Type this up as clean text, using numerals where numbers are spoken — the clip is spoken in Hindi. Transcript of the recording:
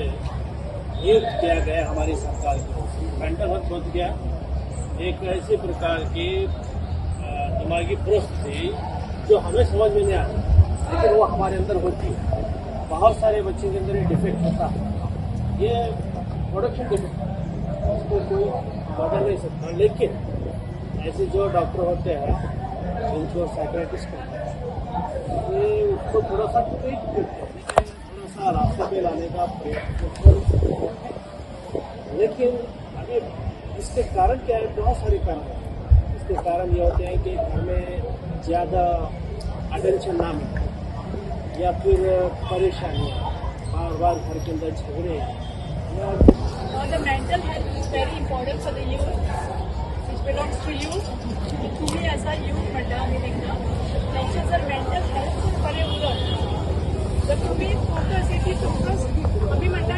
नियुक्त किया गया हमारी सरकार की ओर से। मेंटल हेल्थ बच गया एक ऐसे प्रकार की दिमागी परिस्थिति जो हमें समझ में नहीं आती, लेकिन वो हमारे अंदर होती है। बहुत सारे बच्चों के अंदर ये डिफेक्ट होता है, ये प्रोडक्शन डिफेक्ट है, उसको कोई बदल नहीं सकता। लेकिन ऐसे जो डॉक्टर होते हैं, जिनको साइकियाट्रिस्ट कहते हैं, ये उसको थोड़ा सा ट्रीट करते हैं, थोड़ा सा रास्ते पे लाने का प्रयत्न। लेकिन अभी इसके कारण क्या है, बहुत सारे कारण हैं। इसके कारण ये होते हैं कि घर में ज़्यादा अटेंशन ना मिले, या फिर परेशानियाँ, बार बार घर के अंदर झगड़े। The mental health is very important for the youth, which belongs to youth. तुम्ही असा youth म्हटलं मी एकदा, त्यांचं जर mental health बरे उरत, तर तुम्ही फोकस आहे की फोकस कमी म्हटलं